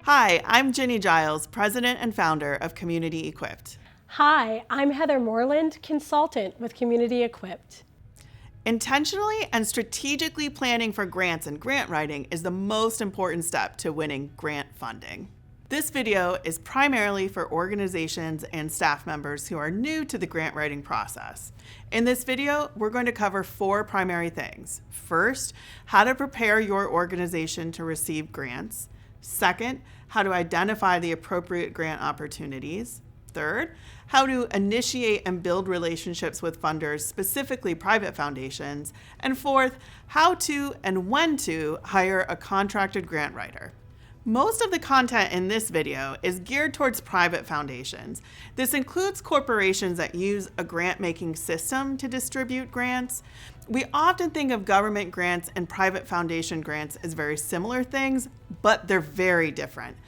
Hi, I'm Jenny Giles, President and Founder of Community Equipped. Hi, I'm Heather Moreland, Consultant with Community Equipped. Intentionally and strategically planning for grants and grant writing is the most important step to winning grant funding. This video is primarily for organizations and staff members who are new to the grant writing process. In this video, we're going to cover 4 primary things. First, how to prepare your organization to receive grants. Second, how to identify the appropriate grant opportunities. Third, how to initiate and build relationships with funders, specifically private foundations. And fourth, how to and when to hire a contracted grant writer. Most of the content in this video is geared towards private foundations. This includes corporations that use a grant-making system to distribute grants. We often think of government grants and private foundation grants as very similar things, but they're very different.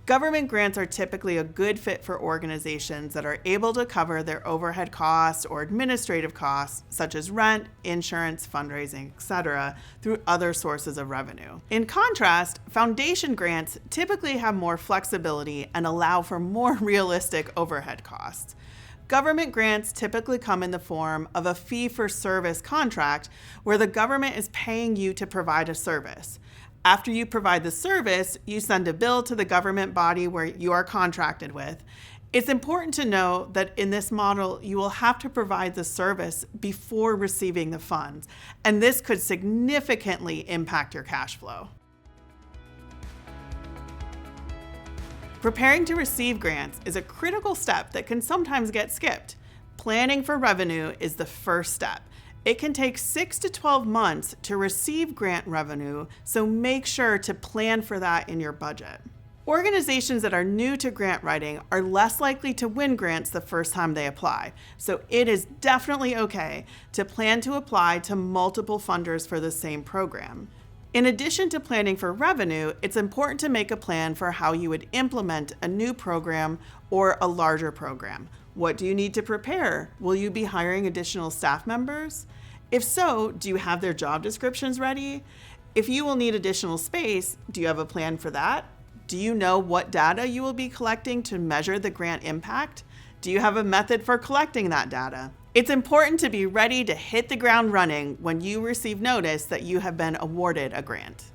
Government grants are typically a good fit for organizations that are able to cover their overhead costs or administrative costs, such as rent, insurance, fundraising, etc., through other sources of revenue. In contrast, foundation grants typically have more flexibility and allow for more realistic overhead costs. Government grants typically come in the form of a fee-for-service contract where the government is paying you to provide a service. After you provide the service, you send a bill to the government body where you are contracted with. It's important to know that in this model, you will have to provide the service before receiving the funds, and this could significantly impact your cash flow. Preparing to receive grants is a critical step that can sometimes get skipped. Planning for revenue is the first step. It can take 6 to 12 months to receive grant revenue, so make sure to plan for that in your budget. Organizations that are new to grant writing are less likely to win grants the first time they apply, so it is definitely okay to plan to apply to multiple funders for the same program. In addition to planning for revenue, it's important to make a plan for how you would implement a new program or a larger program. What do you need to prepare? Will you be hiring additional staff members? If so, do you have their job descriptions ready? If you will need additional space, do you have a plan for that? Do you know what data you will be collecting to measure the grant impact? Do you have a method for collecting that data? It's important to be ready to hit the ground running when you receive notice that you have been awarded a grant.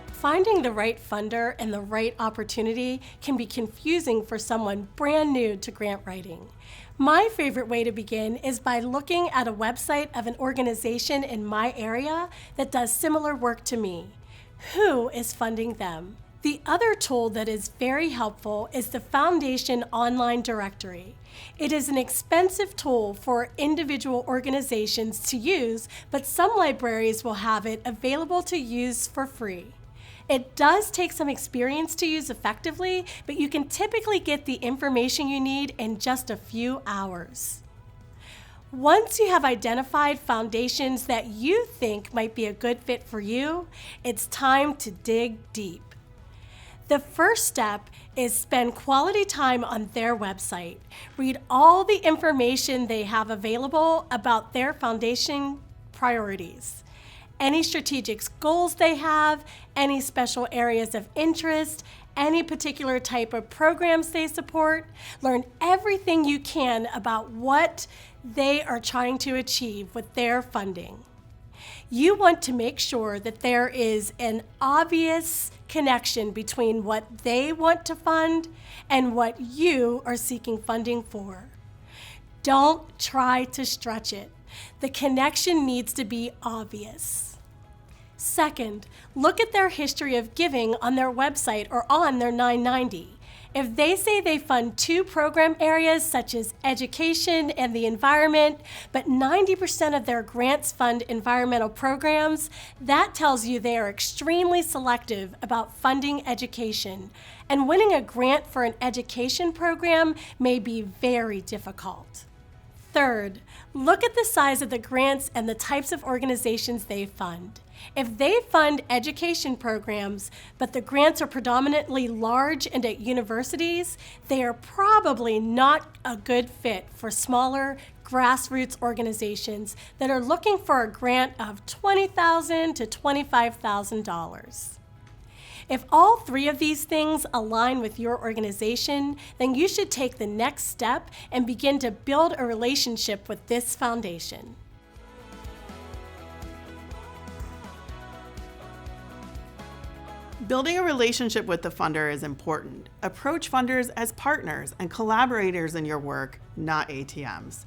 Finding the right funder and the right opportunity can be confusing for someone brand new to grant writing. My favorite way to begin is by looking at a website of an organization in my area that does similar work to me. Who is funding them? The other tool that is very helpful is the Foundation Online Directory. It is an expensive tool for individual organizations to use, but some libraries will have it available to use for free. It does take some experience to use effectively, but you can typically get the information you need in just a few hours. Once you have identified foundations that you think might be a good fit for you, it's time to dig deep. The first step is spend quality time on their website. Read all the information they have available about their foundation priorities, any strategic goals they have, any special areas of interest, any particular type of programs they support. Learn everything you can about what they are trying to achieve with their funding. You want to make sure that there is an obvious connection between what they want to fund and what you are seeking funding for. Don't try to stretch it. The connection needs to be obvious. Second, look at their history of giving on their website or on their 990. If they say they fund 2 program areas such as education and the environment, but 90% of their grants fund environmental programs, that tells you they are extremely selective about funding education, and winning a grant for an education program may be very difficult. Third, look at the size of the grants and the types of organizations they fund. If they fund education programs, but the grants are predominantly large and at universities, they are probably not a good fit for smaller grassroots organizations that are looking for a grant of $20,000 to $25,000. If all three of these things align with your organization, then you should take the next step and begin to build a relationship with this foundation. Building a relationship with the funder is important. Approach funders as partners and collaborators in your work, not ATMs.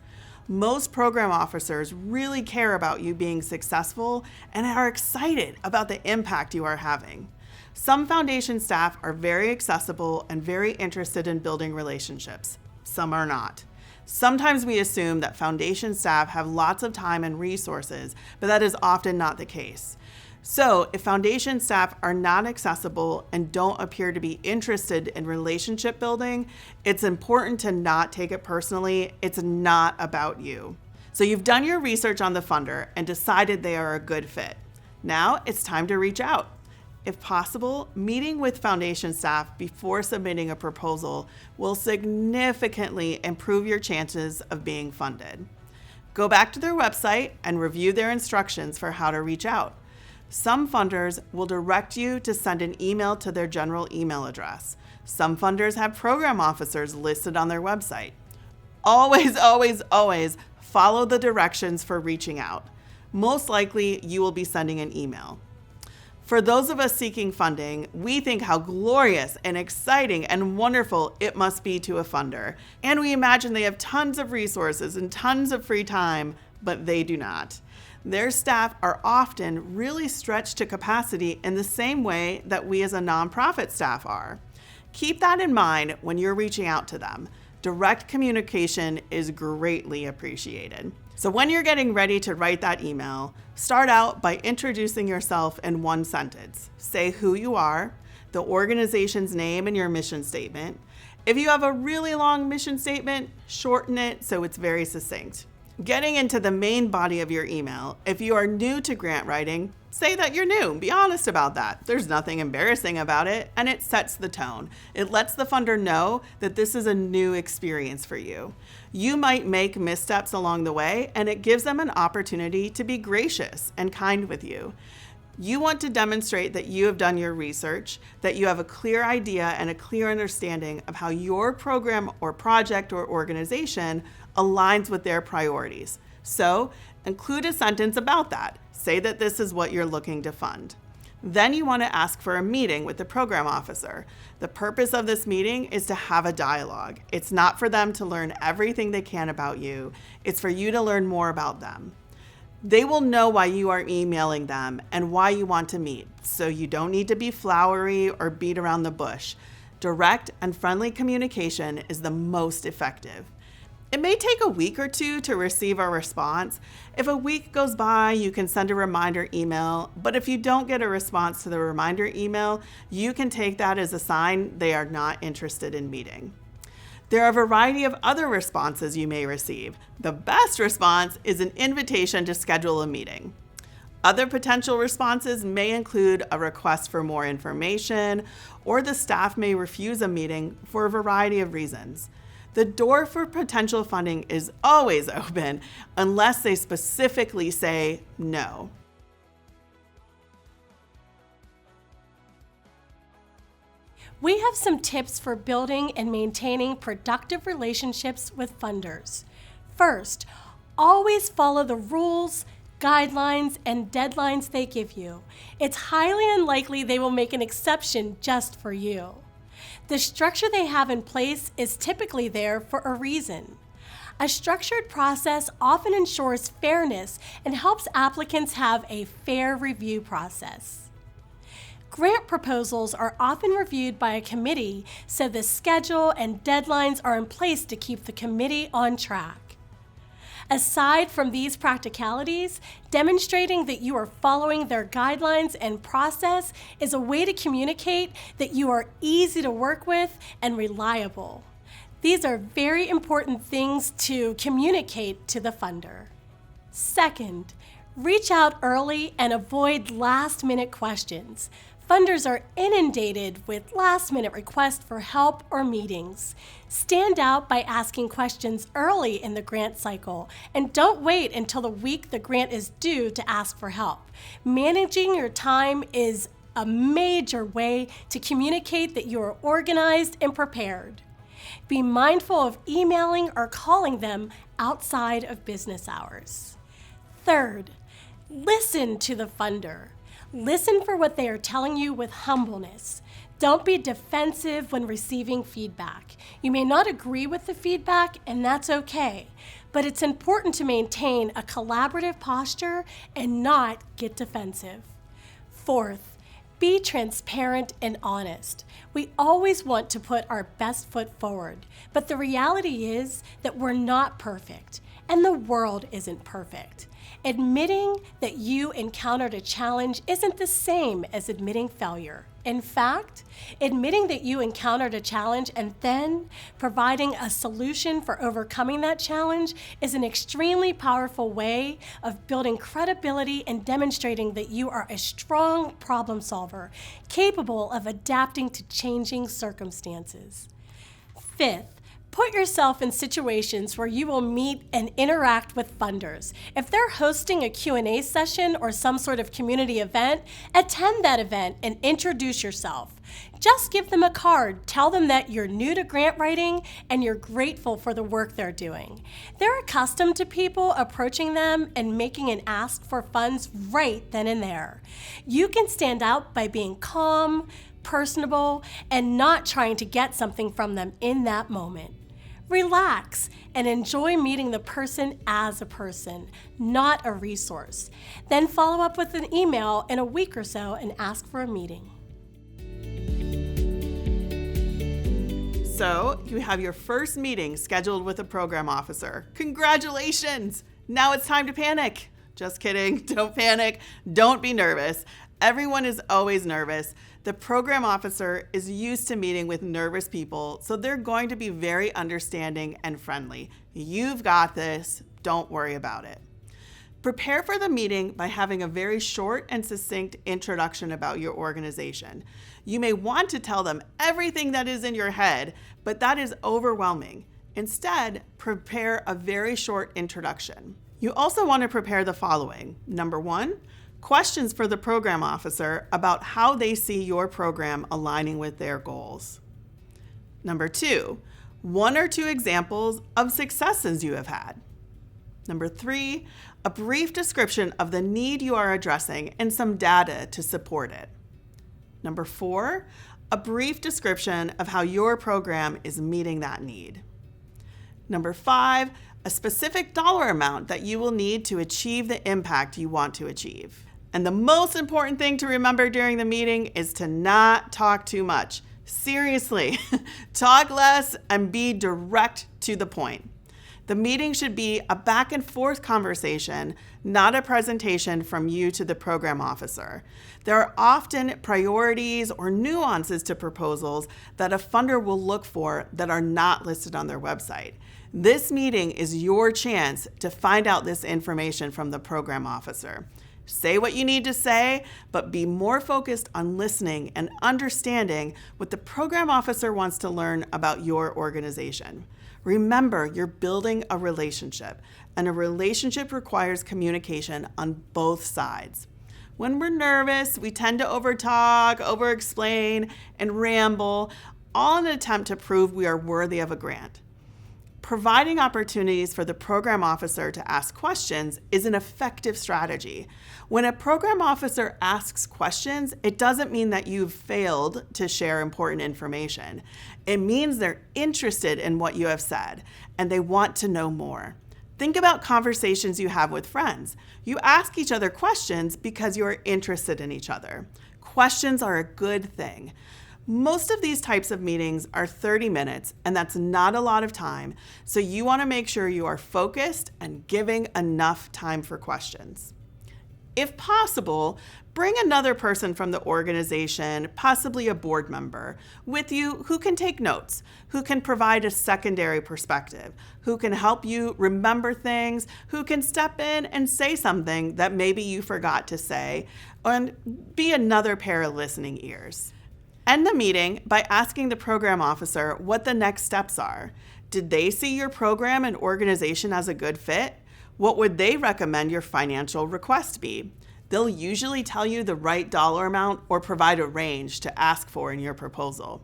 Most program officers really care about you being successful and are excited about the impact you are having. Some foundation staff are very accessible and very interested in building relationships. Some are not. Sometimes we assume that foundation staff have lots of time and resources, but that is often not the case. So if foundation staff are not accessible and don't appear to be interested in relationship building, it's important to not take it personally. It's not about you. So you've done your research on the funder and decided they are a good fit. Now it's time to reach out. If possible, meeting with foundation staff before submitting a proposal will significantly improve your chances of being funded. Go back to their website and review their instructions for how to reach out. Some funders will direct you to send an email to their general email address. Some funders have program officers listed on their website. Always, always, always follow the directions for reaching out. Most likely, you will be sending an email. For those of us seeking funding, we think how glorious and exciting and wonderful it must be to a funder. And we imagine they have tons of resources and tons of free time, but they do not. Their staff are often really stretched to capacity in the same way that we as a nonprofit staff are. Keep that in mind when you're reaching out to them. Direct communication is greatly appreciated. So when you're getting ready to write that email, start out by introducing yourself in one sentence. Say who you are, the organization's name and your mission statement. If you have a really long mission statement, shorten it so it's very succinct. Getting into the main body of your email, if you are new to grant writing, say that you're new. Be honest about that. There's nothing embarrassing about it, and it sets the tone. It lets the funder know that this is a new experience for you. You might make missteps along the way, and it gives them an opportunity to be gracious and kind with you. You want to demonstrate that you have done your research, that you have a clear idea and a clear understanding of how your program or project or organization aligns with their priorities. So include a sentence about that. Say that this is what you're looking to fund. Then you want to ask for a meeting with the program officer. The purpose of this meeting is to have a dialogue. It's not for them to learn everything they can about you. It's for you to learn more about them. They will know why you are emailing them and why you want to meet, so you don't need to be flowery or beat around the bush. Direct and friendly communication is the most effective. It may take a week or two to receive a response. If a week goes by, you can send a reminder email, but if you don't get a response to the reminder email, you can take that as a sign they are not interested in meeting. There are a variety of other responses you may receive. The best response is an invitation to schedule a meeting. Other potential responses may include a request for more information, or the staff may refuse a meeting for a variety of reasons. The door for potential funding is always open unless they specifically say no. We have some tips for building and maintaining productive relationships with funders. First, always follow the rules, guidelines, and deadlines they give you. It's highly unlikely they will make an exception just for you. The structure they have in place is typically there for a reason. A structured process often ensures fairness and helps applicants have a fair review process. Grant proposals are often reviewed by a committee, so the schedule and deadlines are in place to keep the committee on track. Aside from these practicalities, demonstrating that you are following their guidelines and process is a way to communicate that you are easy to work with and reliable. These are very important things to communicate to the funder. Second, reach out early and avoid last-minute questions. Funders are inundated with last-minute requests for help or meetings. Stand out by asking questions early in the grant cycle, and don't wait until the week the grant is due to ask for help. Managing your time is a major way to communicate that you are organized and prepared. Be mindful of emailing or calling them outside of business hours. Third, listen to the funder. Listen for what they are telling you with humbleness. Don't be defensive when receiving feedback. You may not agree with the feedback, and that's okay, but it's important to maintain a collaborative posture and not get defensive. Fourth, be transparent and honest. We always want to put our best foot forward, but the reality is that we're not perfect, and the world isn't perfect. Admitting that you encountered a challenge isn't the same as admitting failure. In fact, admitting that you encountered a challenge and then providing a solution for overcoming that challenge is an extremely powerful way of building credibility and demonstrating that you are a strong problem solver, capable of adapting to changing circumstances. Fifth, put yourself in situations where you will meet and interact with funders. If they're hosting a Q&A session or some sort of community event, attend that event and introduce yourself. Just give them a card. Tell them that you're new to grant writing and you're grateful for the work they're doing. They're accustomed to people approaching them and making an ask for funds right then and there. You can stand out by being calm, personable, and not trying to get something from them in that moment. Relax and enjoy meeting the person as a person, not a resource. Then follow up with an email in a week or so and ask for a meeting. So, you have your first meeting scheduled with a program officer. Congratulations! Now it's time to panic. Just kidding. Don't panic. Don't be nervous. Everyone is always nervous. The program officer is used to meeting with nervous people, so they're going to be very understanding and friendly. You've got this. Don't worry about it. Prepare for the meeting by having a very short and succinct introduction about your organization. You may want to tell them everything that is in your head, but that is overwhelming. Instead, prepare a very short introduction. You also want to prepare the following. Number 1, questions for the program officer about how they see your program aligning with their goals. Number 2, 1 or 2 examples of successes you have had. Number 3, a brief description of the need you are addressing and some data to support it. Number 4, a brief description of how your program is meeting that need. Number 5, a specific dollar amount that you will need to achieve the impact you want to achieve. And the most important thing to remember during the meeting is to not talk too much. Seriously, talk less and be direct to the point. The meeting should be a back and forth conversation, not a presentation from you to the program officer. There are often priorities or nuances to proposals that a funder will look for that are not listed on their website. This meeting is your chance to find out this information from the program officer. Say what you need to say, but be more focused on listening and understanding what the program officer wants to learn about your organization. Remember, you're building a relationship, and a relationship requires communication on both sides. When we're nervous, we tend to overtalk, overexplain, and ramble, all in an attempt to prove we are worthy of a grant. Providing opportunities for the program officer to ask questions is an effective strategy. When a program officer asks questions, it doesn't mean that you've failed to share important information. It means they're interested in what you have said, and they want to know more. Think about conversations you have with friends. You ask each other questions because you are interested in each other. Questions are a good thing. Most of these types of meetings are 30 minutes, and that's not a lot of time, so you want to make sure you are focused and giving enough time for questions. If possible, bring another person from the organization, possibly a board member, with you who can take notes, who can provide a secondary perspective, who can help you remember things, who can step in and say something that maybe you forgot to say, and be another pair of listening ears. End the meeting by asking the program officer what the next steps are. Did they see your program and organization as a good fit? What would they recommend your financial request be? They'll usually tell you the right dollar amount or provide a range to ask for in your proposal.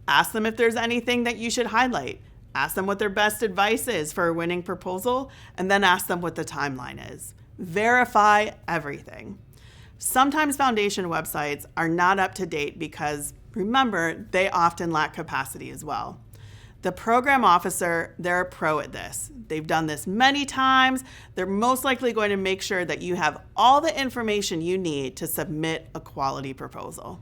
Ask them if there's anything that you should highlight. Ask them what their best advice is for a winning proposal, and then ask them what the timeline is. Verify everything. Sometimes foundation websites are not up to date because, remember, they often lack capacity as well. The program officer, they're a pro at this. They've done this many times. They're most likely going to make sure that you have all the information you need to submit a quality proposal.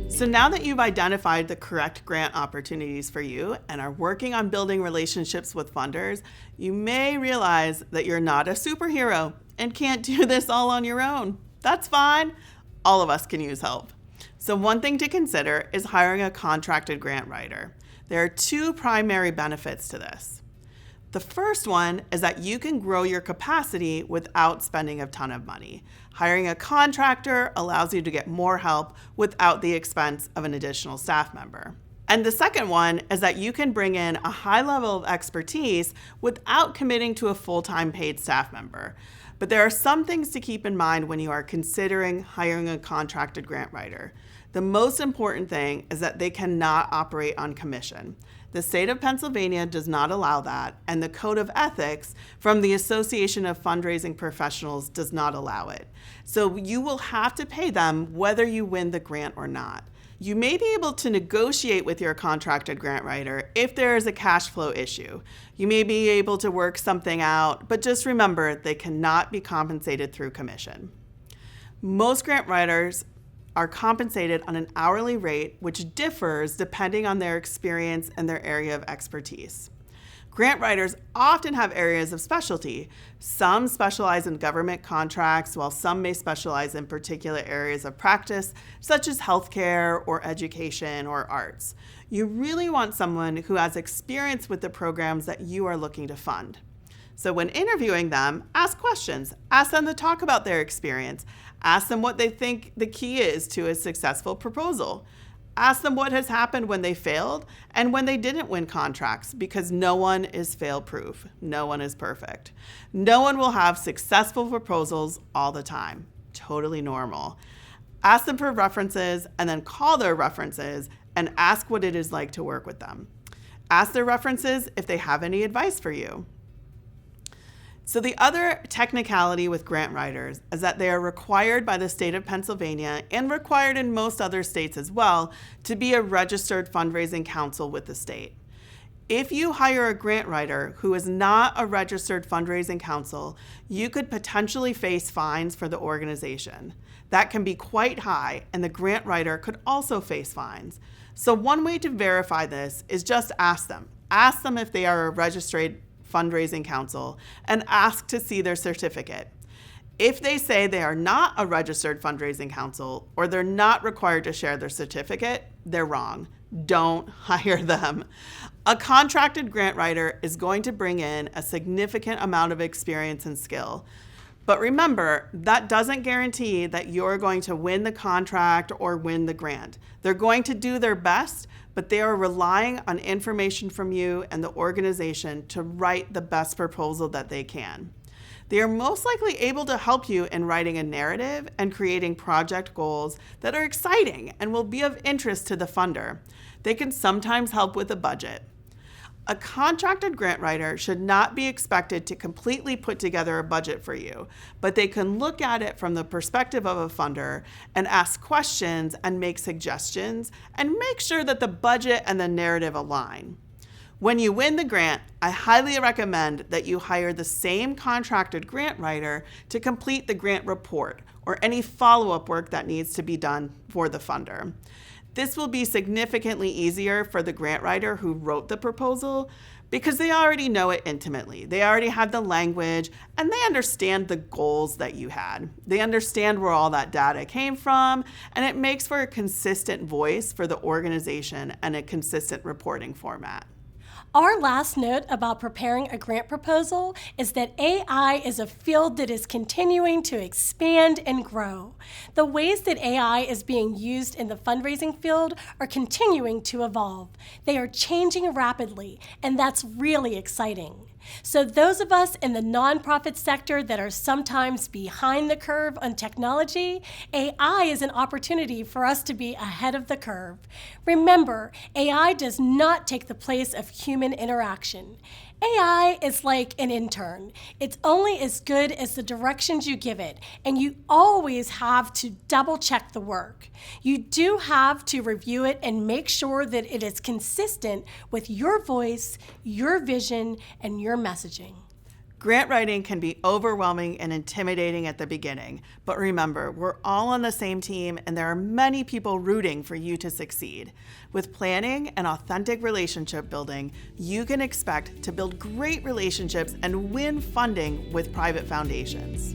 So now that you've identified the correct grant opportunities for you and are working on building relationships with funders, you may realize that you're not a superhero and can't do this all on your own. That's fine. All of us can use help. So one thing to consider is hiring a contracted grant writer. There are two primary benefits to this. The first one is that you can grow your capacity without spending a ton of money. Hiring a contractor allows you to get more help without the expense of an additional staff member. And the second one is that you can bring in a high level of expertise without committing to a full-time paid staff member. But there are some things to keep in mind when you are considering hiring a contracted grant writer. The most important thing is that they cannot operate on commission. The state of Pennsylvania does not allow that, and the Code of Ethics from the Association of Fundraising Professionals does not allow it. So you will have to pay them whether you win the grant or not. You may be able to negotiate with your contracted grant writer if there is a cash flow issue. You may be able to work something out, but just remember they cannot be compensated through commission. Most grant writers are compensated on an hourly rate, which differs depending on their experience and their area of expertise. Grant writers often have areas of specialty. Some specialize in government contracts, while some may specialize in particular areas of practice, such as healthcare or education or arts. You really want someone who has experience with the programs that you are looking to fund. So when interviewing them, ask questions. Ask them to talk about their experience. Ask them what they think the key is to a successful proposal. Ask them what has happened when they failed and when they didn't win contracts, because no one is fail-proof. No one is perfect. No one will have successful proposals all the time. Totally normal. Ask them for references and then call their references and ask what it is like to work with them. Ask their references if they have any advice for you. So the other technicality with grant writers is that they are required by the state of Pennsylvania and required in most other states as well to be a registered fundraising council with the state. If you hire a grant writer who is not a registered fundraising council, you could potentially face fines for the organization. That can be quite high, and the grant writer could also face fines. So one way to verify this is just ask them. Ask them if they are a registered fundraising council and ask to see their certificate. If they say they are not a registered fundraising council or they're not required to share their certificate, they're wrong. Don't hire them. A contracted grant writer is going to bring in a significant amount of experience and skill. But remember, that doesn't guarantee that you're going to win the contract or win the grant. They're going to do their best, but they are relying on information from you and the organization to write the best proposal that they can. They are most likely able to help you in writing a narrative and creating project goals that are exciting and will be of interest to the funder. They can sometimes help with a budget. A contracted grant writer should not be expected to completely put together a budget for you, but they can look at it from the perspective of a funder and ask questions and make suggestions and make sure that the budget and the narrative align. When you win the grant, I highly recommend that you hire the same contracted grant writer to complete the grant report or any follow-up work that needs to be done for the funder. This will be significantly easier for the grant writer who wrote the proposal because they already know it intimately. They already have the language and they understand the goals that you had. They understand where all that data came from, and it makes for a consistent voice for the organization and a consistent reporting format. Our last note about preparing a grant proposal is that AI is a field that is continuing to expand and grow. The ways that AI is being used in the fundraising field are continuing to evolve. They are changing rapidly, and that's really exciting. So those of us in the nonprofit sector that are sometimes behind the curve on technology, AI is an opportunity for us to be ahead of the curve. Remember, AI does not take the place of human interaction. AI is like an intern. It's only as good as the directions you give it, and you always have to double check the work. You do have to review it and make sure that it is consistent with your voice, your vision, and your messaging. Grant writing can be overwhelming and intimidating at the beginning, but remember, we're all on the same team and there are many people rooting for you to succeed. With planning and authentic relationship building, you can expect to build great relationships and win funding with private foundations.